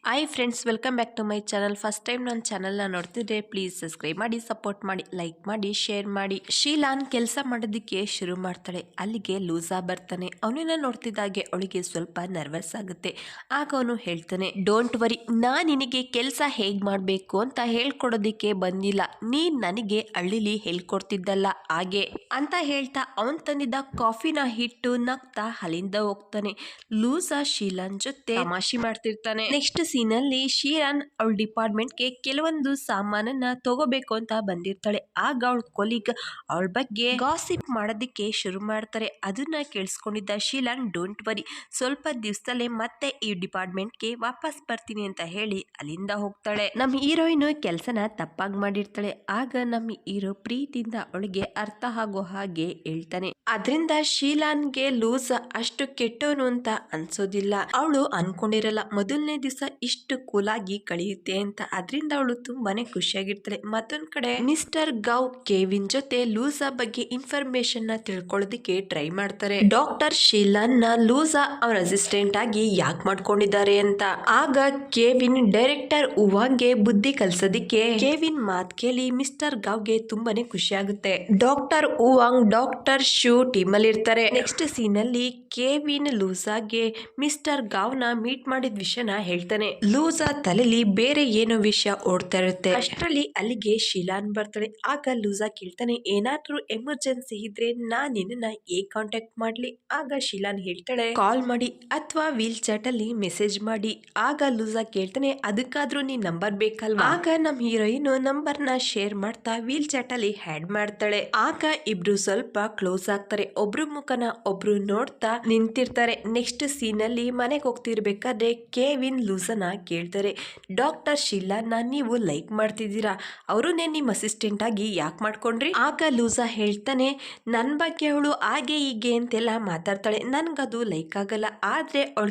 Hi friends, welcome back to my channel. First time ನನ್ನ ಚಾನಲ್ನ ನೋಡ್ತಿದ್ರೆ ಪ್ಲೀಸ್ ಸಬ್ಸ್ಕ್ರೈಬ್ ಮಾಡಿ, ಸಪೋರ್ಟ್ ಮಾಡಿ, ಲೈಕ್ ಮಾಡಿ, ಶೇರ್ ಮಾಡಿ. ಶೀಲಾನ್ ಕೆಲಸ ಮಾಡೋದಕ್ಕೆ ಶುರು ಮಾಡ್ತಾಳೆ. ಅಲ್ಲಿಗೆ ಲೂಸಾ ಬರ್ತಾನೆ. ಅವನನ್ನ ನೋಡ್ತಿದ್ದಾಗೆ ಅವಳಿಗೆ ಸ್ವಲ್ಪ ನರ್ವಸ್ ಆಗುತ್ತೆ. ಆಗ ಅವನು ಹೇಳ್ತಾನೆ, ಡೋಂಟ್ ವರಿ, ನಾನು ನಿನಗೆ ಕೆಲಸ ಹೇಗೆ ಮಾಡಬೇಕು ಅಂತ ಹೇಳ್ಕೊಡೋದಕ್ಕೆ ಬಂದಿಲ್ಲ. ನೀನು ನನಗೆ ಹಳ್ಳಿಲಿ ಹೇಳ್ಕೊಡ್ತಿದ್ದಲ್ಲ ಹಾಗೆ ಅಂತ ಹೇಳ್ತಾ ಅವನ್ ತಂದಿದ್ದ ಕಾಫಿನ ಹಿಟ್ಟು ನಗ್ತಾ ಅಲ್ಲಿಂದ ಹೋಗ್ತಾನೆ. ಲೂಸಾ ಶೀಲಾನ್ ಜೊತೆ ತಮಾಷೆ ಮಾಡ್ತಿರ್ತಾನೆ. ನೆಕ್ಸ್ಟ್ ಸೀನಲ್ಲಿ ಶೀಲಾನ್ ಅವಳ ಡಿಪಾರ್ಟ್ಮೆಂಟ್ಗೆ ಕೆಲವೊಂದು ಸಾಮಾನನ್ನ ತಗೋಬೇಕು ಅಂತ ಬಂದಿರ್ತಾಳೆ. ಆಗ ಅವಳ ಕೊಲೀಗ್ ಅವಳ ಬಗ್ಗೆ ಗಾಸಿಪ್ ಮಾಡೋದಕ್ಕೆ ಶುರು ಮಾಡ್ತಾರೆ. ಅದನ್ನ ಕೇಳಿಸ್ಕೊಂಡಿದ್ದ ಶೀಲಾನ್, ಡೋಂಟ್ ವರಿ, ಸ್ವಲ್ಪ ದಿವಸದಲ್ಲೇ ಮತ್ತೆ ಈ ಡಿಪಾರ್ಟ್ಮೆಂಟ್ಗೆ ವಾಪಸ್ ಬರ್ತೀನಿ ಅಂತ ಹೇಳಿ ಅಲ್ಲಿಂದ ಹೋಗ್ತಾಳೆ. ನಮ್ಮ ಹೀರೋಯಿನ್ ಕೆಲಸನ ತಪ್ಪಾಗಿ ಮಾಡಿರ್ತಾಳೆ. ಆಗ ನಮ್ಮ ಹೀರೋ ಪ್ರೀತಿಯಿಂದ ಅವಳಿಗೆ ಅರ್ಥ ಆಗೋ ಹಾಗೆ ಹೇಳ್ತಾನೆ. ಅದರಿಂದ ಶೀಲಾನ್ಗೆ ಲೂಸ್ ಅಷ್ಟು ಕೆಟ್ಟವನು ಅಂತ ಅನ್ಸೋದಿಲ್ಲ. ಅವಳು ಅನ್ಕೊಂಡಿರಲ್ಲ ಮೊದಲನೇ ದಿವಸ ಇಷ್ಟು ಕೂಲಾಗಿ ಕಳೆಯುತ್ತೆ ಅಂತ. ಅದರಿಂದ ಅವಳು ತುಂಬಾನೇ ಖುಷಿಯಾಗಿರ್ತಾಳೆ. ಮತ್ತೊಂದ್ ಕಡೆ ಮಿಸ್ಟರ್ ಗೌ ಕೆವಿನ್ ಜೊತೆ ಲೂಸಾ ಬಗ್ಗೆ ಇನ್ಫಾರ್ಮೇಶನ್ ನ ತಿಳ್ಕೊಳ್ಳೋದಿಕ್ಕೆ ಟ್ರೈ ಮಾಡ್ತಾರೆ. ಡಾಕ್ಟರ್ ಶೀಲಾನ್ ನ ಲೂಸಾ ಅವ್ರ ಅಸಿಸ್ಟೆಂಟ್ ಆಗಿ ಯಾಕೆ ಮಾಡ್ಕೊಂಡಿದ್ದಾರೆ ಅಂತ. ಆಗ ಕೆವಿನ್ ಡೈರೆಕ್ಟರ್ ಉವಾಂಗ್ಗೆ ಬುದ್ಧಿ ಕಲ್ಸೋದಿಕ್ಕೆ ಕೆವಿನ್ ಮಾತ್ ಕೇಳಿ ಮಿಸ್ಟರ್ ಗೌಗೆ ತುಂಬಾನೇ ಖುಷಿ ಆಗುತ್ತೆ. ಡಾಕ್ಟರ್ ಉವಾಂಗ್ ಡಾಕ್ಟರ್ ಶೂ ಟೀಮ್ ಅಲ್ಲಿ ಇರ್ತಾರೆ. ನೆಕ್ಸ್ಟ್ ಸೀನ್ ಅಲ್ಲಿ ಕೆವಿನ್ ಲೂಸಾಗೆ ಮಿಸ್ಟರ್ ಗಾವ್ನ ಮೀಟ್ ಮಾಡಿದ ವಿಷಯನ ಹೇಳ್ತಾನೆ. ಲೂಸಾ ತಲೆಲಿ ಬೇರೆ ಏನೋ ವಿಷಯ ಓಡ್ತಾ ಇರುತ್ತೆ. ಅಷ್ಟರಲ್ಲಿ ಅಲ್ಲಿಗೆ ಶೀಲಾನ್ ಬರ್ತಾಳೆ. ಆಗ ಲೂಸಾ ಕೇಳ್ತಾನೆ, ಏನಾದ್ರೂ ಎಮರ್ಜೆನ್ಸಿ ಇದ್ರೆ ನಾನ್ ನಿನ್ನ ಹೇಗ್ ಕಾಂಟ್ಯಾಕ್ಟ್ ಮಾಡ್ಲಿ. ಆಗ ಶೀಲಾನ್ ಹೇಳ್ತಾಳೆ, ಕಾಲ್ ಮಾಡಿ ಅಥವಾ ವೀಲ್ ಚಾಟ್ ಅಲ್ಲಿ ಮೆಸೇಜ್ ಮಾಡಿ. ಆಗ ಲೂಸಾ ಕೇಳ್ತಾನೆ, ಅದಕ್ಕಾದ್ರೂ ನೀನ್ ನಂಬರ್ ಬೇಕಲ್ವಾ. ಆಗ ನಮ್ ಹೀರೋಯಿನ್ ನಂಬರ್ ನ ಶೇರ್ ಮಾಡ್ತಾ ವೀಲ್ ಚಾಟ್ ಅಲ್ಲಿ ಹ್ಯಾಡ್ ಮಾಡ್ತಾಳೆ. ಆಗ ಇಬ್ರು ಸ್ವಲ್ಪ ಕ್ಲೋಸ್ ಆಗ್ತಾರೆ. ಒಬ್ರು ಮುಖನ ಒಬ್ರು ನೋಡ್ತಾ ನಿಂತಿರ್ತಾರೆ. ನೆಕ್ಸ್ಟ್ ಸೀನ್ ಅಲ್ಲಿ ಮನೆಗೆ ಹೋಗ್ತಿರ್ಬೇಕಾದ್ರೆ ಕೆವಿನ್ ಲೂಸನ ಕೇಳ್ತಾರೆ, ಡಾಕ್ಟರ್ ಶೀಲಾನ್ ನೀವು ಲೈಕ್ ಮಾಡ್ತಿದ್ದೀರಾ, ಅವರನ್ನೇ ನಿಮ್ಮ ಅಸಿಸ್ಟೆಂಟ್ ಆಗಿ ಯಾಕೆ ಮಾಡ್ಕೊಂಡ್ರಿ. ಆಗ ಲೂಸಾ ಹೇಳ್ತಾನೆ, ನನ್ನ ಬಗ್ಗೆ ಅವಳು ಹಾಗೆ ಹೀಗೆ ಅಂತೆಲ್ಲ ಮಾತಾಡ್ತಾಳೆ, ನನ್ಗದು ಲೈಕ್ ಆಗಲ್ಲ. ಆದ್ರೆ ಅವಳ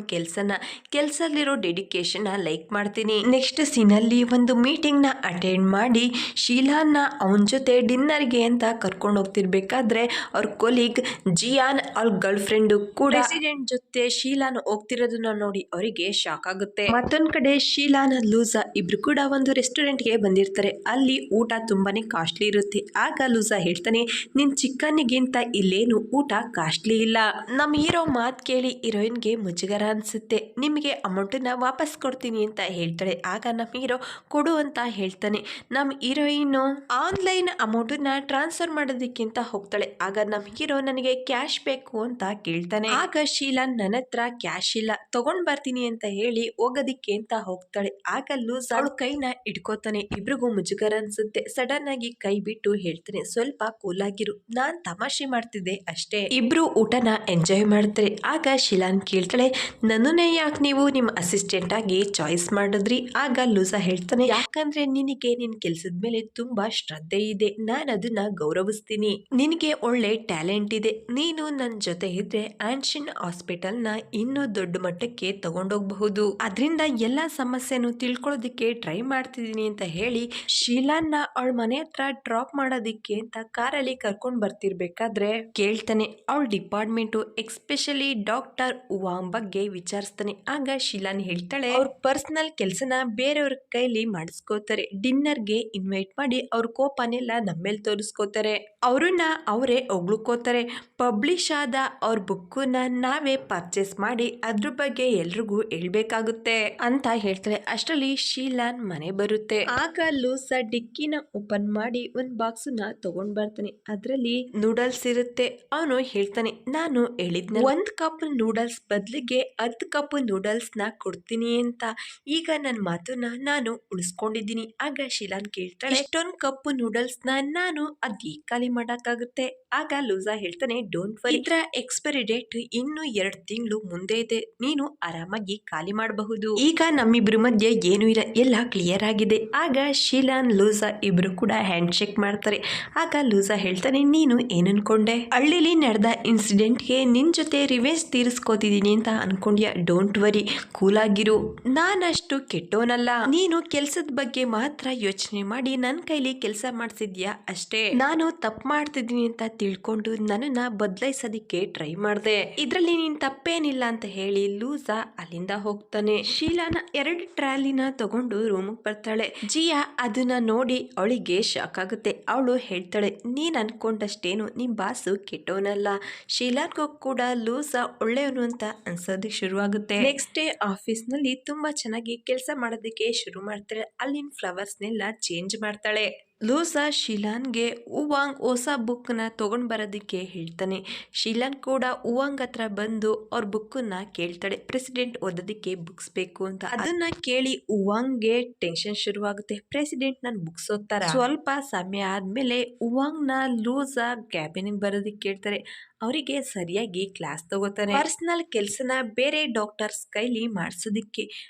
ಕೆಲ್ಸದಲ್ಲಿರೋ ಡೆಡಿಕೇಶನ್ ಲೈಕ್ ಮಾಡ್ತೀನಿ. ನೆಕ್ಸ್ಟ್ ಸೀನ್ ಅಲ್ಲಿ ಒಂದು ಮೀಟಿಂಗ್ ನ ಅಟೆಂಡ್ ಮಾಡಿ ಶೀಲಾನ್ ಅವನ ಜೊತೆ ಡಿನ್ನರ್ಗೆ ಅಂತ ಕರ್ಕೊಂಡು ಹೋಗ್ತಿರ್ಬೇಕಾದ್ರೆ ಅವ್ರ ಕೊಲೀಗ್ ಜಿಯಾನ್ ಅವ್ರ ಗರ್ಲ್ ಫ್ರೆಂಡ್ ಕೂಡ ಪ್ರೆಸಿಡೆಂಟ್ ಜೊತೆ ಶೀಲಾನ್ ಹೋಗ್ತಿರೋದನ್ನ ನೋಡಿ ಅವರಿಗೆ ಶಾಕ್ ಆಗುತ್ತೆ. ಮತ್ತೊಂದ್ ಕಡೆ ಶೀಲಾನ್ ಲೂಸಾ ಇಬ್ರು ಕೂಡ ಒಂದು ರೆಸ್ಟೋರೆಂಟ್ ಗೆ ಬಂದಿರ್ತಾರೆ. ಅಲ್ಲಿ ಊಟ ತುಂಬಾನೇ ಕಾಸ್ಟ್ಲಿ ಇರುತ್ತೆ. ಆಗ ಲೂಸಾ ಹೇಳ್ತಾನೆ, ನಿನ್ ಚಿಕ್ಕನಿಗಿಂತ ಇಲ್ಲೇನು ಊಟ ಕಾಸ್ಟ್ಲಿ ಇಲ್ಲ. ನಮ್ ಹೀರೋ ಮಾತ್ ಕೇಳಿ ಹೀರೋಯಿನ್ಗೆ ಮುಜುಗರ ಅನ್ಸುತ್ತೆ. ನಿಮಗೆ ಅಮೌಂಟ್ ನ ವಾಪಸ್ ಕೊಡ್ತೀನಿ ಅಂತ ಹೇಳ್ತಾಳೆ. ಆಗ ನಮ್ ಹೀರೋ ಕೊಡು ಅಂತ ಹೇಳ್ತಾನೆ. ನಮ್ ಹೀರೋಯಿನ್ ಆನ್ಲೈನ್ ಅಮೌಂಟ್ ನ ಟ್ರಾನ್ಸ್ಫರ್ ಮಾಡೋದಕ್ಕಿಂತ ಹೋಗ್ತಾಳೆ. ಆಗ ನಮ್ ಹೀರೋ ನನಗೆ ಕ್ಯಾಶ್ ಬೇಕು ಅಂತ ಕೇಳ್ತಾನೆ. ಆಗ ಶೀಲಾನ್ ನನ್ನ ಹತ್ರ ಕ್ಯಾಶ್ ಇಲ್ಲ, ತಗೊಂಡ್ ಬರ್ತೀನಿ ಅಂತ ಹೇಳಿ ಹೋಗೋದಿಕ್ಕೆ ಅಂತ ಹೋಗ್ತಾಳೆ. ಆಗ ಲೂಸಾ ಅವಳ ಕೈನ ಇಟ್ಕೋತಾನೆ. ಇಬ್ರಿಗೂ ಮುಜುಗರ ಅನ್ಸುತ್ತೆ. ಸಡನ್ ಆಗಿ ಕೈ ಬಿಟ್ಟು ಹೇಳ್ತಾನೆ, ಸ್ವಲ್ಪ ಕೂಲ್ ಆಗಿರು, ನಾನ್ ತಮಾಷೆ ಮಾಡ್ತಿದ್ದೆ ಅಷ್ಟೇ. ಇಬ್ರು ಊಟನ ಎಂಜಾಯ್ ಮಾಡ್ತಾರೆ. ಆಗ ಶೀಲಾನ್ ಕೇಳ್ತಾಳೆ, ನನ್ನನ್ನೇ ಯಾಕೆ ನೀವು ನಿಮ್ ಅಸಿಸ್ಟೆಂಟ್ ಆಗಿ ಚಾಯ್ಸ್ ಮಾಡಿದ್ರಿ. ಆಗ ಲೂಸಾ ಹೇಳ್ತಾನೆ, ಯಾಕಂದ್ರೆ ನಿನಗೆ ನಿನ್ ಕೆಲ್ಸದ ಮೇಲೆ ತುಂಬಾ ಶ್ರದ್ಧೆ ಇದೆ, ನಾನು ಅದನ್ನ ಗೌರವಿಸ್ತೀನಿ. ನಿನಗೆ ಒಳ್ಳೆ ಟ್ಯಾಲೆಂಟ್ ಇದೆ. ನೀನು ನನ್ ಜೊತೆ ಇದ್ರೆ ಆನ್ಶಿನ್ ಹಾಸ್ಪಿಟಲ್ ನ ಇನ್ನೂ ದೊಡ್ಡ ಮಟ್ಟಕ್ಕೆ ತಗೊಂಡೋಗಬಹುದು. ಅದರಿಂದ ಎಲ್ಲಾ ಸಮಸ್ಯೆನು ತಿಳ್ಕೊಳ್ಳೋದಿಕ್ಕೆ ಟ್ರೈ ಮಾಡ್ತಿದೀನಿ ಅಂತ ಹೇಳಿ ಶೀಲಾನ್ ಅವಳ ಮನೆ ಹತ್ರ ಡ್ರಾಪ್ ಮಾಡೋದಿಕ್ಕೆ ಅಂತ ಕಾರಲ್ಲಿ ಕರ್ಕೊಂಡ್ ಬರ್ತಿರ್ಬೇಕಾದ್ರೆ ಕೇಳ್ತಾನೆ. ಅವಳ ಡಿಪಾರ್ಟ್ಮೆಂಟ್ ಎಕ್ಸ್ಪೆಷಲಿ ಡಾಕ್ಟರ್ ಉವಾಂಗ್ ಬಗ್ಗೆ ವಿಚಾರಿಸ್ತಾನೆ. ಆಗ ಶೀಲಾನ್ ಹೇಳ್ತಾಳೆ, ಅವ್ರ ಪರ್ಸನಲ್ ಕೆಲ್ಸನ ಬೇರೆಯವ್ರ ಕೈಲಿ ಮಾಡಿಸ್ಕೋತಾರೆ. ಡಿನ್ನರ್ಗೆ ಇನ್ವೈಟ್ ಮಾಡಿ ಅವ್ರ ಕೋಪನೆಲ್ಲ ನಮ್ಮೇಲೆ ತೋರಿಸ್ಕೋತಾರೆ. ಅವ್ರನ್ನ ಅವರೇ ಹೊಗಳ್ಕೋತಾರೆ. ಪಬ್ಲಿಷ್ ಆದ ಅವ್ರ ಬುಕ್ಕನ್ನ ನಾವೇ ಪರ್ಚೇಸ್ ಮಾಡಿ ಅದ್ರ ಬಗ್ಗೆ ಎಲ್ರಿಗೂ ಹೇಳ್ಬೇಕಾಗುತ್ತೆ ಅಂತ ಹೇಳ್ತಾಳೆ. ಅಷ್ಟರಲ್ಲಿ ಶೀಲಾನ್ ಮನೆ ಬರುತ್ತೆ. ಆಗ ಲೂಸಾ ಡಿಕ್ಕಿನ ಓಪನ್ ಮಾಡಿ ಒಂದ್ ಬಾಕ್ಸ್ ನ ತಗೊಂಡ್ ಬರ್ತಾನೆ. ಅದ್ರಲ್ಲಿ ನೂಡಲ್ಸ್ ಇರುತ್ತೆ. ಅವನು ಹೇಳ್ತಾನೆ, ನಾನು ಹೇಳಿದ್ನ 1 ಕಪ್ ನೂಡಲ್ಸ್ ಬದಲಿಗೆ 10 ಕಪ್ ನೂಡಲ್ಸ್ ನ ಕೊಡ್ತೀನಿ ಅಂತ. ಈಗ ನನ್ನ ಮಾತನ್ನ ನಾನು ಉಳಿಸ್ಕೊಂಡಿದ್ದೀನಿ. ಆಗ ಶೀಲಾನ್ ಕೇಳ್ತಾಳೆ, ಇಷ್ಟೊಂದ್ ಕಪ್ ನೂಡಲ್ಸ್ ನ ನಾನು ಅದ್ ಖಾಲಿ ಮಾಡಕ್ಕಾಗುತ್ತೆ. ಆಗ ಲೂಸಾ ಹೇಳ್ತಾನೆ, ಡೋಂಟ್ ವರಿ, ಇದ್ರ ಎಕ್ಸ್ಪೈರಿ ಡೇಟ್ ಇನ್ನು 2 ತಿಂಗಳು ಮುಂದೆ ಇದೆ, ನೀನು ಆರಾಮಾಗಿ ಖಾಲಿ ಮಾಡಬಹುದು. ಈಗ ನಮ್ಮಿಬ್ರು ಮಧ್ಯೆ ಏನು ಇಲ್ಲ, ಎಲ್ಲ ಕ್ಲಿಯರ್ ಆಗಿದೆ. ಆಗ ಶೀಲಾನ್ ಲೂಸಾ ಇಬ್ರು ಕೂಡ ಹ್ಯಾಂಡ್ ಶೇಕ್ ಮಾಡ್ತಾರೆ. ಆಗ ಲೂಸಾ ಹೇಳ್ತಾನೆ, ನೀನು ಏನ್ ಅನ್ಕೊಂಡೆ, ಹಳ್ಳಿಲಿ ನಡೆದ ಇನ್ಸಿಡೆಂಟ್ಗೆ ನಿನ್ ಜೊತೆ ರಿವೆಂಜ್ ತೀರಿಸ್ಕೋತಿದೀನಿ ಅಂತ ಅನ್ಕೊಂಡ್ಯಾ. ಡೋಂಟ್ ವರಿ, ಕೂಲ್ ಆಗಿರು, ನಾನಷ್ಟು ಕೆಟ್ಟೋನಲ್ಲ. ನೀನು ಕೆಲ್ಸದ ಬಗ್ಗೆ ಮಾತ್ರ ಯೋಚನೆ ಮಾಡಿ ನನ್ ಕೈಲಿ ಕೆಲಸ ಮಾಡ್ಸಿದ್ಯಾ ಅಷ್ಟೇ. ನಾನು ತಪ್ಪು ಮಾಡ್ತಿದ್ದೀನಿ ಅಂತ ತಿಳ್ಕೊಂಡು ನನ್ನನ್ನ ಬದಲಾಯಿಸೋದಿಕ್ಕೆ ಟ್ರೈ ಮಾಡ್ದೆ. ಇದ್ರಲ್ಲಿ ನೀನ್ ತಪ್ಪೇನಿಲ್ಲ ಅಂತ ಹೇಳಿ ಲೂಸಾ ಅಲ್ಲಿಂದ ಹೋಗ್ತಾನೆ. ಶೀಲಾ ಶೀಲಾನ 2 ಟ್ರಾಲಿನ ತಗೊಂಡು ರೂಮಿಗೆ ಬರ್ತಾಳೆ. ಜಿಯಾ ಅದನ್ನ ನೋಡಿ ಅವಳಿಗೆ ಶಾಕ್ ಆಗುತ್ತೆ. ಅವಳು ಹೇಳ್ತಾಳೆ, ನೀನ್ ಅನ್ಕೊಂಡಷ್ಟೇನು ನಿಮ್ ಬಾಸು ಕೆಟ್ಟವನಲ್ಲ. ಶೀಲಾನ್ಗೂ ಕೂಡ ಲೂಸಾ ಒಳ್ಳೆಯವನು ಅಂತ ಅನ್ಸೋದಕ್ಕೆ ಶುರುವಾಗುತ್ತೆ. ನೆಕ್ಸ್ಟ್ ಡೇ ಆಫೀಸ್ ನಲ್ಲಿ ತುಂಬಾ ಚೆನ್ನಾಗಿ ಕೆಲಸ ಮಾಡೋದಕ್ಕೆ ಶುರು ಮಾಡ್ತಾಳೆ. ಅಲ್ಲಿನ ಫ್ಲವರ್ಸ್ನೆಲ್ಲ ಚೇಂಜ್ ಮಾಡ್ತಾಳೆ. ಲೂಸಾ ಶೀಲಾನ್ಗೆ ಉವಾಂಗ್ ಹೊಸ ಬುಕ್ನ ತಗೊಂಡ್ ಬರೋದಕ್ಕೆ ಹೇಳ್ತಾನೆ. ಶೀಲಾನ್ ಕೂಡ ಉವಾಂಗ್ ಹತ್ರ ಬಂದು ಅವ್ರ ಬುಕ್ಕನ್ನ ಕೇಳ್ತಾಳೆ. ಪ್ರೆಸಿಡೆಂಟ್ ಓದೋದಕ್ಕೆ ಬುಕ್ಸ್ ಬೇಕು ಅಂತ. ಅದನ್ನ ಕೇಳಿ ಉವಾಂಗ್ಗೆ ಟೆನ್ಷನ್ ಶುರುವಾಗುತ್ತೆ. ಪ್ರೆಸಿಡೆಂಟ್ ನನ್ ಬುಕ್ಸ್ ಓದ್ತಾರ? ಸ್ವಲ್ಪ ಸಮಯ ಆದ್ಮೇಲೆ ಉವಾಂಗ್ ನ ಲೂಸಾ ಕ್ಯಾಬಿನ್ ಬರೋದಕ್ಕೆ ಕೇಳ್ತಾರೆ. ಅವರಿಗೆ ಸರಿಯಾಗಿ ಕ್ಲಾಸ್ ತಗೋತಾನೆ. ಪರ್ಸನಲ್ ಕೆಲ್ಸನ ಬೇರೆ ಡಾಕ್ಟರ್ಸ್ ಕೈಲಿ ಮಾಡಿಸೋದಿಕ್ಕೆ.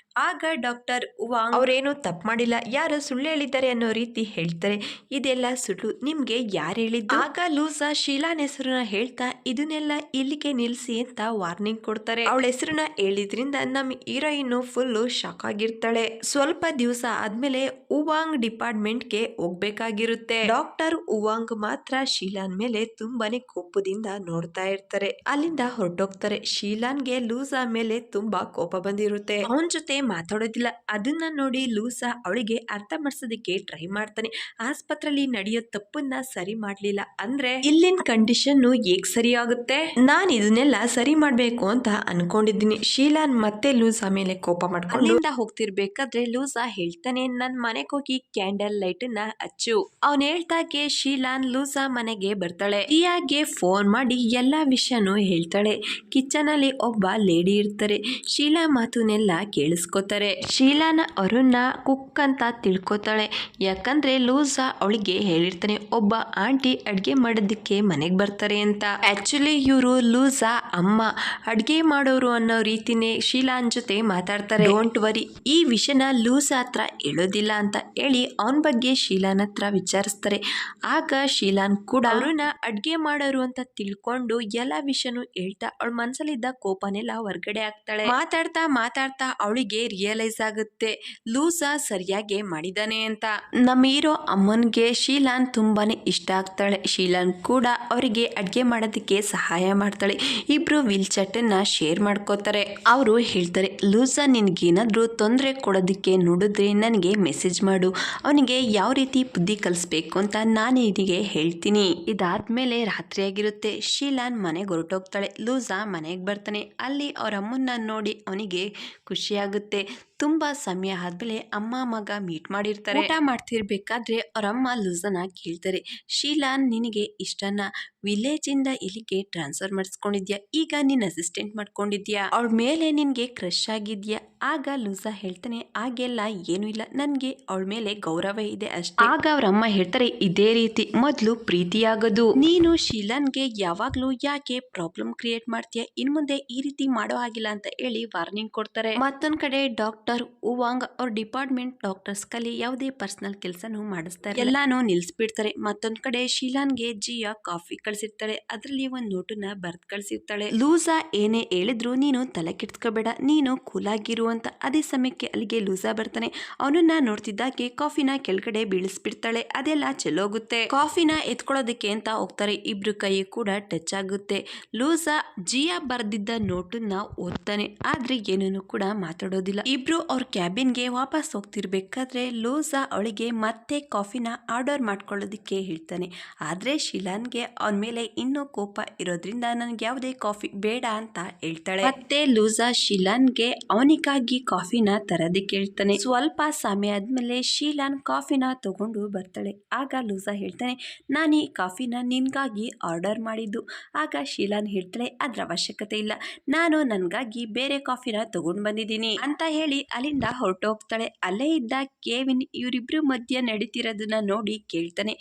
ಆಗ ಡಾಕ್ಟರ್ ಉವಾಂಗ್ ಅವ್ರೇನು ತಪ್ಪು ಮಾಡಿಲ್ಲ, ಯಾರು ಸುಳ್ಳು ಹೇಳಿದ್ದಾರೆ ಅನ್ನೋ ರೀತಿ ಹೇಳ್ತಾರೆ. ಇದೆಲ್ಲ ಸುಳ್ಳು, ನಿಮ್ಗೆ ಯಾರು ಹೇಳಿದ್ದು? ಆಗ ಲೂಸಾ ಶೀಲಾನ್ ಹೆಸರನ್ನ ಹೇಳ್ತಾ ಇದನ್ನೆಲ್ಲ ಇಲ್ಲಿಗೆ ನಿಲ್ಸಿ ಅಂತ ವಾರ್ನಿಂಗ್ ಕೊಡ್ತಾರೆ. ಅವಳ ಹೆಸರನ್ನ ಹೇಳಿದ್ರಿಂದ ನಮ್ ಹೀರೋಯಿನ್ ಫುಲ್ ಶಾಕ್ ಆಗಿರ್ತಾಳೆ. ಸ್ವಲ್ಪ ದಿವಸ ಆದ್ಮೇಲೆ ಉವಾಂಗ್ ಡಿಪಾರ್ಟ್ಮೆಂಟ್ಗೆ ಹೋಗ್ಬೇಕಾಗಿರುತ್ತೆ. ಡಾಕ್ಟರ್ ಉವಾಂಗ್ ಮಾತ್ರ ಶೀಲಾನ್ ಮೇಲೆ ತುಂಬಾನೇ ಕೋಪದಿಂದ ನೋಡ್ತಾ ಇರ್ತಾರೆ. ಅಲ್ಲಿಂದ ಹೊರಟೋಗ್ತಾರೆ. ಶೀಲಾನ್ಗೆ ಲೂಸಾ ಮೇಲೆ ತುಂಬಾ ಕೋಪ ಬಂದಿರುತ್ತೆ. ಅವನ್ ಜೊತೆ ಮಾತಾಡೋದಿಲ್ಲ. ಅದನ್ನ ನೋಡಿ ಲೂಸಾ ಅವಳಿಗೆ ಅರ್ಥ ಮಾಡಿಸೋದಕ್ಕೆ ಟ್ರೈ ಮಾಡ್ತಾನೆ. ಆಸ್ಪತ್ರೆಯಲ್ಲಿ ನಡೆಯೋ ತಪ್ಪನ್ನ ಸರಿ ಮಾಡ್ಲಿಲ್ಲ ಅಂದ್ರೆ ಇಲ್ಲಿನ ಕಂಡೀಷನ್ ಹೇಗ್ ಸರಿ ಆಗುತ್ತೆ? ನಾನ್ ಇದನ್ನೆಲ್ಲ ಸರಿ ಮಾಡ್ಬೇಕು ಅಂತ ಅನ್ಕೊಂಡಿದ್ದೀನಿ. ಶೀಲಾನ್ ಮತ್ತೆ ಲೂಸಾ ಮೇಲೆ ಕೋಪ ಮಾಡ್ಕೊಂಡು ಹೋಗ್ತಿರ್ಬೇಕಾದ್ರೆ ಲೂಸಾ ಹೇಳ್ತಾನೆ, ನನ್ ಮನೆಗೆ ಹೋಗಿ ಕ್ಯಾಂಡಲ್ ಲೈಟ್ ನ ಹಚ್ಚು. ಅವನ್ ಹೇಳ್ತಾಗೆ ಶೀಲಾನ್ ಲೂಸಾ ಮನೆಗೆ ಬರ್ತಾಳೆ. ಟಿಯಾಗೆ ಫೋನ್ ಮಾಡಿ ಎಲ್ಲಾ ವಿಷಯನೂ ಹೇಳ್ತಾಳೆ. ಕಿಚನ್ ಅಲ್ಲಿ ಒಬ್ಬ ಲೇಡಿ ಇರ್ತಾರೆ. ಶೀಲಾ ಮಾತನ್ನೆಲ್ಲ ಕೇಳಿಸ್ಕೊತಾರೆ. ಶೀಲಾನ ಅರುಣ್ನ ಕುಕ್ ಅಂತ ತಿಳ್ಕೊತಾಳೆ. ಯಾಕಂದ್ರೆ ಲೂಸಾ ಅವಳಿಗೆ ಹೇಳಿರ್ತಾನೆ ಒಬ್ಬ ಆಂಟಿ ಅಡ್ಗೆ ಮಾಡೋದಕ್ಕೆ ಮನೆಗೆ ಬರ್ತಾರೆ ಅಂತ. ಆಕ್ಚುಲಿ ಇವರು ಲೂಸಾ ಅಮ್ಮ, ಅಡ್ಗೆ ಮಾಡೋರು ಅನ್ನೋ ರೀತಿನೇ ಶೀಲಾನ್ ಜೊತೆ ಮಾತಾಡ್ತಾರೆ. ಡೋಂಟ್ ವರಿ, ಈ ವಿಷಯನ ಲೂಸಾ ಹತ್ರ ಹೇಳೋದಿಲ್ಲ ಅಂತ ಹೇಳಿ ಅವನ ಬಗ್ಗೆ ಶೀಲಾನ್ ಹತ್ರ ವಿಚಾರಿಸ್ತಾರೆ. ಆಗ ಶೀಲಾನ್ ಕೂಡ ಅವ್ರನ್ನ ಅಡ್ಗೆ ಮಾಡೋರು ಅಂತ ತಿಳ್ಕೊಂಡು ಎಲ್ಲಾ ವಿಷಯನೂ ಹೇಳ್ತಾ ಅವಳ ಮನ್ಸಲ್ಲಿದ್ದ ಕೋಪನೆಲ್ಲ ಹೊರಗಡೆ ಆಗ್ತಾಳೆ. ಮಾತಾಡ್ತಾ ಅವಳಿಗೆ ರಿಯಲೈಸ್ ಆಗುತ್ತೆ ಲೂಸಾ ಸರಿಯಾಗಿ ಮಾಡಿದಾನೆ ಅಂತ. ನಮ್ಮ ಹೀರೋ ಅಮ್ಮನ್ಗೆ ಶೀಲಾನ್ ತುಂಬಾನೇ ಇಷ್ಟ ಆಗ್ತಾಳೆ. ಶೀಲಾನ್ ಕೂಡ ಅವರಿಗೆ ಅಡ್ಗೆ ಮಾಡೋದಕ್ಕೆ ಸಹಾಯ ಮಾಡ್ತಾಳೆ. ಇಬ್ರು ವೀಲ್ ಚಟ್ಟನ್ನ ಶೇರ್ ಮಾಡ್ಕೋತಾರೆ. ಅವರು ಹೇಳ್ತಾರೆ, ಲೂಸಾ ನಿನ್ಗೇನಾದ್ರೂ ತೊಂದರೆ ಕೊಡೋದಕ್ಕೆ ನೋಡಿದ್ರೆ ನನಗೆ ಮೆಸೇಜ್ ಮಾಡು. ಅವನಿಗೆ ಯಾವ ರೀತಿ ಬುದ್ಧಿ ಕಲಿಸ್ಬೇಕು ಅಂತ ನಾನು ನಿನಗೆ ಹೇಳ್ತೀನಿ. ಇದಾದ್ಮೇಲೆ ರಾತ್ರಿ ಆಗಿರುತ್ತೆ. ಶೀಲಾನ್ ಮನೆಗೆ ಹೊರಟೋಗ್ತಾಳೆ. ಲೂಸಾ ಮನೆಗೆ ಬರ್ತಾನೆ. ಅಲ್ಲಿ ಅವ್ರ ಅಮ್ಮನ್ನ ನೋಡಿ ಅವನಿಗೆ ಖುಷಿಯಾಗುತ್ತೆ. ತುಂಬಾ ಸಮಯ ಆದ್ಮೇಲೆ ಅಮ್ಮ ಮಗ ಮೀಟ್ ಮಾಡಿರ್ತಾರೆ. ಊಟ ಮಾಡ್ತಿರ್ಬೇಕಾದ್ರೆ ಅವರಮ್ಮ ಲೂಸನ ಕೇಳ್ತಾರೆ, ಶೀಲಾನ್ ನಿನಗೆ ಇಷ್ಟನ ವಿಲೇಜ್ ಇಂದ ಇಲ್ಲಿಗೆ ಟ್ರಾನ್ಸ್ಫರ್ ಮಾಡಿಸ್ಕೊಂಡಿದ್ಯಾ, ಈಗ ನಿನ್ ಅಸಿಸ್ಟೆಂಟ್ ಮಾಡ್ಕೊಂಡಿದ್ಯಾ, ಅವಳ ಮೇಲೆ ನಿನ್ಗೆ ಕ್ರಶ್ ಆಗಿದ್ಯಾ? ಆಗ ಲೂಸಾ ಹೇಳ್ತಾನೆ, ಹಾಗೆಲ್ಲ ಏನು ಇಲ್ಲ, ನನ್ಗೆ ಅವಳ ಮೇಲೆ ಗೌರವ ಇದೆ ಅಷ್ಟೇ. ಆಗ ಅವ್ರಮ್ಮ ಹೇಳ್ತಾರೆ, ಇದೇ ರೀತಿ ಮೊದ್ಲು ಪ್ರೀತಿಯಾಗೋದು. ನೀನು ಶೀಲಾನ್ಗೆ ಯಾವಾಗ್ಲೂ ಯಾಕೆ ಪ್ರಾಬ್ಲಮ್ ಕ್ರಿಯೇಟ್ ಮಾಡ್ತೀಯ, ಇನ್ ಮುಂದೆ ಈ ರೀತಿ ಮಾಡೋ ಆಗಿಲ್ಲ ಅಂತ ಹೇಳಿ ವಾರ್ನಿಂಗ್ ಕೊಡ್ತಾರೆ. ಮತ್ತೊಂದ್ ಕಡೆ ಡಾಕ್ಟರ್ ಉವಾಂಗ್ ಅವ್ರ ಡಿಪಾರ್ಟ್ಮೆಂಟ್ ಡಾಕ್ಟರ್ಸ್ ಕಲಿ ಯಾವುದೇ ಪರ್ಸನಲ್ ಕೆಲಸನೂ ಮಾಡಿಸ್ತಾರೆ, ಎಲ್ಲಾನು ನಿಲ್ಸ್ಬಿಡ್ತಾರೆ. ಮತ್ತೊಂದ್ ಕಡೆ ಶೀಲಾನ್ಗೆ ಜಿಯಾ ಕಾಫಿ ಕಳ್ಸಿರ್ತಾಳೆ. ಅದ್ರಲ್ಲಿ ಒಂದ್ ನೋಟನ್ನ ಬರ್ದ್ ಕಳ್ಸಿರ್ತಾಳೆ. ಲೂಸಾ ಏನೇ ಹೇಳಿದ್ರು ನೀನು ತಲೆ ಕೆಡ್ಸ್ಕೋಬೇಡ, ನೀನು ಕೂಲ್ ಆಗಿರು ಅಂತ. ಅದೇ ಸಮಯಕ್ಕೆ ಅಲ್ಲಿಗೆ ಲೂಸಾ ಬರ್ತಾನೆ. ಅವನನ್ನ ನೋಡ್ತಿದ್ದಾಗೆ ಕಾಫಿನ ಕೆಳಗಡೆ ಬೀಳಿಸ್ಬಿಡ್ತಾಳೆ. ಅದೆಲ್ಲ ಚೆಲ್ಲೋಗುತ್ತೆ. ಕಾಫಿನ ಎತ್ಕೊಳ್ಳೋದಕ್ಕೆ ಅಂತ ಹೋಗ್ತಾರೆ. ಇಬ್ರು ಕೈ ಕೂಡ ಟಚ್ ಆಗುತ್ತೆ. ಲೂಸಾ ಜಿಯಾ ಬರ್ದಿದ್ದ ನೋಟನ್ನ ಓದ್ತಾನೆ, ಆದ್ರೆ ಏನನ್ನು ಕೂಡ ಮಾತಾಡೋದಿಲ್ಲ. ಇಬ್ರು ಅವ್ರ ಕ್ಯಾಬಿನ್ಗೆ ವಾಪಸ್ ಹೋಗ್ತಿರ್ಬೇಕಾದ್ರೆ ಲೂಸಾ ಅವಳಿಗೆ ಮತ್ತೆ ಕಾಫಿನ ಆರ್ಡರ್ ಮಾಡ್ಕೊಳ್ಳೋದಿಕ್ಕೆ ಹೇಳ್ತಾನೆ. ಆದ್ರೆ ಶೀಲಾನ್ಗೆ ಅವನ ಮೇಲೆ ಇನ್ನೂ ಕೋಪ ಇರೋದ್ರಿಂದ ನನ್ಗೆ ಯಾವುದೇ ಕಾಫಿ ಬೇಡ ಅಂತ ಹೇಳ್ತಾಳೆ. ಮತ್ತೆ ಲೂಸಾ ಶೀಲಾನ್ಗೆ ಅವನಿಗಾಗಿ ಕಾಫಿನ ತರೋದಿಕ್ಕೆ ಹೇಳ್ತಾನೆ. ಸ್ವಲ್ಪ ಸಮಯ ಆದ್ಮೇಲೆ ಶೀಲಾನ್ ಕಾಫಿನ ತಗೊಂಡು ಬರ್ತಾಳೆ. ಆಗ ಲೂಸಾ ಹೇಳ್ತಾನೆ, ನಾನು ಈ ಕಾಫಿನ ನಿನ್ಗಾಗಿ ಆರ್ಡರ್ ಮಾಡಿದ್ದು. ಆಗ ಶೀಲಾನ್ ಹೇಳ್ತಾಳೆ, ಅದ್ರ ಅವಶ್ಯಕತೆ ಇಲ್ಲ, ನಾನು ನನ್ಗಾಗಿ ಬೇರೆ ಕಾಫಿನ ತಗೊಂಡ್ ಬಂದಿದ್ದೀನಿ ಅಂತ ಹೇಳಿ ಅಲ್ಲಿಂದ ಹೊರಟೋಗ್ತಾಳೆ. ಅಲ್ಲೇ ಇದ್ದ ಕೇವಿನ್ ಇವರಿಬ್ರು ಮಧ್ಯ ನಡೀತಿರೋದನ್ನ ನೋಡಿ ಕೇಳ್ತಾನೆ,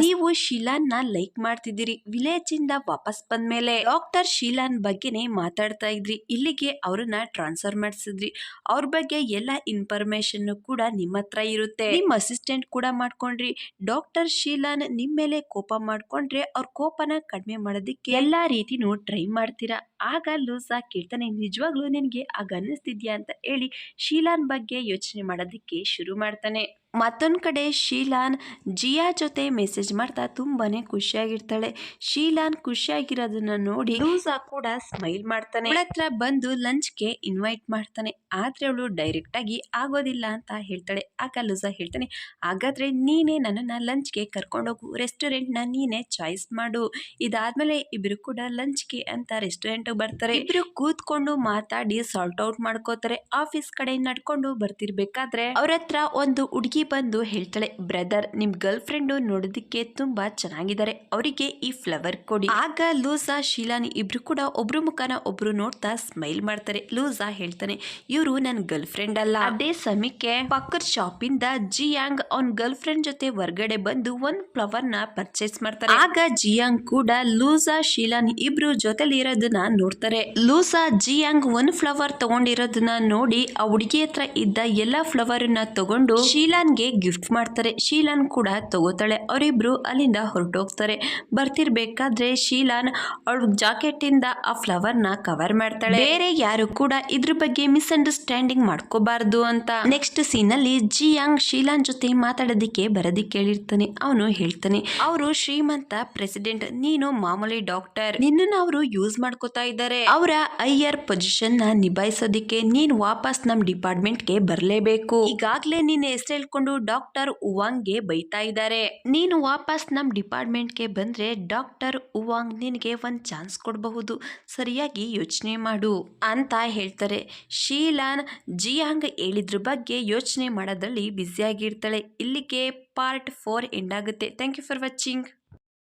ನೀವು ಶೀಲಾನ್ ನ ಲೈಕ್ ಮಾಡ್ತಿದ್ದೀರಿ, ವಿಲೇಜ್ ಇಂದ ವಾಪಸ್ ಬಂದ್ಮೇಲೆ ಡಾಕ್ಟರ್ ಶೀಲಾನ್ ಬಗ್ಗೆನೆ ಮಾತಾಡ್ತಾ ಇದ್ರಿ, ಇಲ್ಲಿಗೆ ಅವ್ರನ್ನ ಟ್ರಾನ್ಸ್ಫರ್ ಮಾಡಿಸಿದ್ರಿ, ಅವ್ರ ಬಗ್ಗೆ ಎಲ್ಲ ಇನ್ಫಾರ್ಮೇಶನ್ ಕೂಡ ನಿಮ್ಮ ಹತ್ರ ಇರುತ್ತೆ, ನಿಮ್ ಅಸಿಸ್ಟೆಂಟ್ ಕೂಡ ಮಾಡ್ಕೊಂಡ್ರಿ. ಡಾಕ್ಟರ್ ಶೀಲಾನ್ ನಿಮ್ ಮೇಲೆ ಕೋಪ ಮಾಡ್ಕೊಂಡ್ರೆ ಅವ್ರ ಕೋಪನ ಕಡಿಮೆ ಮಾಡೋದಿಕ್ಕೆ ಎಲ್ಲಾ ರೀತಿನೂ ಟ್ರೈ ಮಾಡ್ತೀರಾ. ಆಗ ಲೂಸಾ ಕೇಳ್ತಾನೆ, ನಿಜವಾಗ್ಲೂ ನಿನ್ಗೆ ಆಗ ಅನ್ನಿಸ್ತಿದ್ಯಾ ಅಂತ ಹೇಳಿ ಶೀಲಾನ್ ಬಗ್ಗೆ ಯೋಚನೆ ಮಾಡೋದಕ್ಕೆ ಶುರು ಮಾಡ್ತಾನೆ. ಮತ್ತೊಂದು ಕಡೆ ಶೀಲಾನ್ ಜಿಯಾ ಜೊತೆ ಮೆಸೇಜ್ ಮಾಡ್ತಾ ತುಂಬಾನೇ ಖುಷಿಯಾಗಿರ್ತಾಳೆ. ಶೀಲಾನ್ ಖುಷಿಯಾಗಿರೋದನ್ನ ನೋಡಿ ಲೂಸಾ ಕೂಡ ಸ್ಮೈಲ್ ಮಾಡ್ತಾನೆ. ಅವಳ ಹತ್ರ ಬಂದು ಲಂಚ್ಗೆ ಇನ್ವೈಟ್ ಮಾಡ್ತಾನೆ. ಆದ್ರೆ ಅವಳು ಡೈರೆಕ್ಟ್ ಆಗಿ ಆಗೋದಿಲ್ಲ ಅಂತ ಹೇಳ್ತಾಳೆ. ಆಗ ಲೂಸಾ ಹೇಳ್ತಾನೆ, ಹಾಗಾದ್ರೆ ನೀನೇ ನನ್ನನ್ನ ಲಂಚ್ಗೆ ಕರ್ಕೊಂಡೋಗು, ರೆಸ್ಟೋರೆಂಟ್ ನ ನೀನೇ ಚಾಯ್ಸ್ ಮಾಡು. ಇದಾದ್ಮೇಲೆ ಇಬ್ರು ಕೂಡ ಲಂಚ್ಗೆ ಅಂತ ರೆಸ್ಟೋರೆಂಟ್ ಬರ್ತಾರೆ. ಇಬ್ರು ಕೂತ್ಕೊಂಡು ಮಾತಾಡಿ ಸಾಲ್ಟ್ ಔಟ್ ಮಾಡ್ಕೋತಾರೆ. ಆಫೀಸ್ ಕಡೆ ನಡ್ಕೊಂಡು ಬರ್ತಿರ್ಬೇಕಾದ್ರೆ ಅವ್ರ ಹತ್ರ ಒಂದು ಹುಡುಗಿ ಬಂದು ಹೇಳ್ತಾಳೆ, ಬ್ರದರ್ ನಿಮ್ ಗರ್ಲ್ ಫ್ರೆಂಡ್ ನೋಡೋದಿಕ್ಕೆ ತುಂಬಾ ಚೆನ್ನಾಗಿದ್ದಾರೆ, ಅವರಿಗೆ ಈ ಫ್ಲವರ್ ಕೊಡಿ. ಆಗ ಲೂಸಾ ಶೀಲಾನ್ ಇಬ್ರು ಕೂಡ ಒಬ್ರು ಮುಖನ ಒಬ್ರು ನೋಡ್ತಾ ಸ್ಮೈಲ್ ಮಾಡ್ತಾರೆ. ಲೂಸಾ ಹೇಳ್ತಾನೆ, ಇವರು ನನ್ ಗರ್ಲ್ ಫ್ರೆಂಡ್ ಅಲ್ಲ. ಅದೇ ಸಮಯಕ್ಕೆ ಪಕ್ಕದ ಶಾಪ್ ಇಂದ ಜಿಯಾಂಗ್ ಅವನ್ ಗರ್ಲ್ ಫ್ರೆಂಡ್ ಜೊತೆ ಹೊರ್ಗಡೆ ಬಂದು ಒಂದ್ ಫ್ಲವರ್ ನ ಪರ್ಚೇಸ್ ಮಾಡ್ತಾರೆ. ಆಗ ಜಿಯಾಂಗ್ ಕೂಡ ಲೂಸಾ ಶೀಲಾನ್ ಇಬ್ರು ಜೊತೆಲಿ ಇರೋದನ್ನ ನೋಡ್ತಾರೆ. ಲೂಸಾ ಜಿಯಾಂಗ್ ಒಂದ್ ಫ್ಲವರ್ ತಗೊಂಡಿರೋದನ್ನ ನೋಡಿ ಆ ಹುಡುಗಿ ಹತ್ರ ಇದ್ದ ಎಲ್ಲಾ ಫ್ಲವರ್ ನ ತಗೊಂಡು ಶೀಲಾನ್ಗೆ ಗಿಫ್ಟ್ ಮಾಡ್ತಾರೆ. ಶೀಲಾನ್ ಕೂಡ ತಗೋತಾಳೆ. ಅವರಿಬ್ರು ಅಲ್ಲಿಂದ ಹೊರಟೋಗ್ತಾರೆ. ಬರ್ತಿರ್ಬೇಕಾದ್ರೆ ಶೀಲಾನ್ ಅವಳ ಜಾಕೆಟ್ ಇಂದ ಆ ಫ್ಲವರ್ ನ ಕವರ್ ಮಾಡ್ತಾಳೆ. ಬೇರೆ ಯಾರು ಕೂಡ ಇದ್ರ ಬಗ್ಗೆ ಮಿಸ್ಅಂಡರ್ಸ್ಟ್ಯಾಂಡಿಂಗ್ ಮಾಡ್ಕೋಬಾರ್ದು ಅಂತ. ನೆಕ್ಸ್ಟ್ ಸೀನ್ ಅಲ್ಲಿ ಜಿಯಾಂಗ್ ಶೀಲಾನ್ ಜೊತೆ ಮಾತಾಡೋದಿಕ್ಕೆ ಬರೋದಿಕ್ಕೆ ಹೇಳಿರ್ತಾನೆ. ಅವನು ಹೇಳ್ತಾನೆ, ಅವರು ಶ್ರೀಮಂತ ಪ್ರೆಸಿಡೆಂಟ್, ನೀನು ಮಾಮೂಲಿ ಡಾಕ್ಟರ್, ನಿನ್ನ ಅವರು ಯೂಸ್ ಮಾಡ್ಕೋತಾ ಇದ್ದಾರೆ. ಅವರ ಹೈಯರ್ ಪೊಸಿಷನ್ ನ ನಿಭಾಯಿಸೋದಿಕ್ಕೆ ನೀನ್ ವಾಪಸ್ ನಮ್ ಡಿಪಾರ್ಟ್ಮೆಂಟ್ ಗೆ ಬರ್ಲೇಬೇಕು. ಈಗಾಗ್ಲೇ ನಿನ್ನ ಹೆಸರು ಹೇಳ್ಕೊಂಡು ಡಾಕ್ಟರ್ ಉವಾಂಗ್ಗೆ ಬೈತಾ ಇದ್ದಾರೆ. ನೀನು ವಾಪಸ್ ನಮ್ ಡಿಪಾರ್ಟ್ಮೆಂಟ್ ಗೆ ಬಂದ್ರೆ ಡಾಕ್ಟರ್ ಉವಾಂಗ್ ನಿನಗೆ ಒಂದ್ ಚಾನ್ಸ್ ಕೊಡಬಹುದು, ಸರಿಯಾಗಿ ಯೋಚನೆ ಮಾಡು ಅಂತ ಹೇಳ್ತಾರೆ. ಶೀಲಾನ್ ಜಿಯಾಂಗ್ ಹೇಳಿದ್ರ ಬಗ್ಗೆ ಯೋಚನೆ ಮಾಡೋದ್ರಲ್ಲಿ ಬ್ಯುಸಿ ಆಗಿರ್ತಾಳೆ. ಇಲ್ಲಿಗೆ ಪಾರ್ಟ್ 4 ಎಂಡ್ ಆಗುತ್ತೆ. Thank you for watching.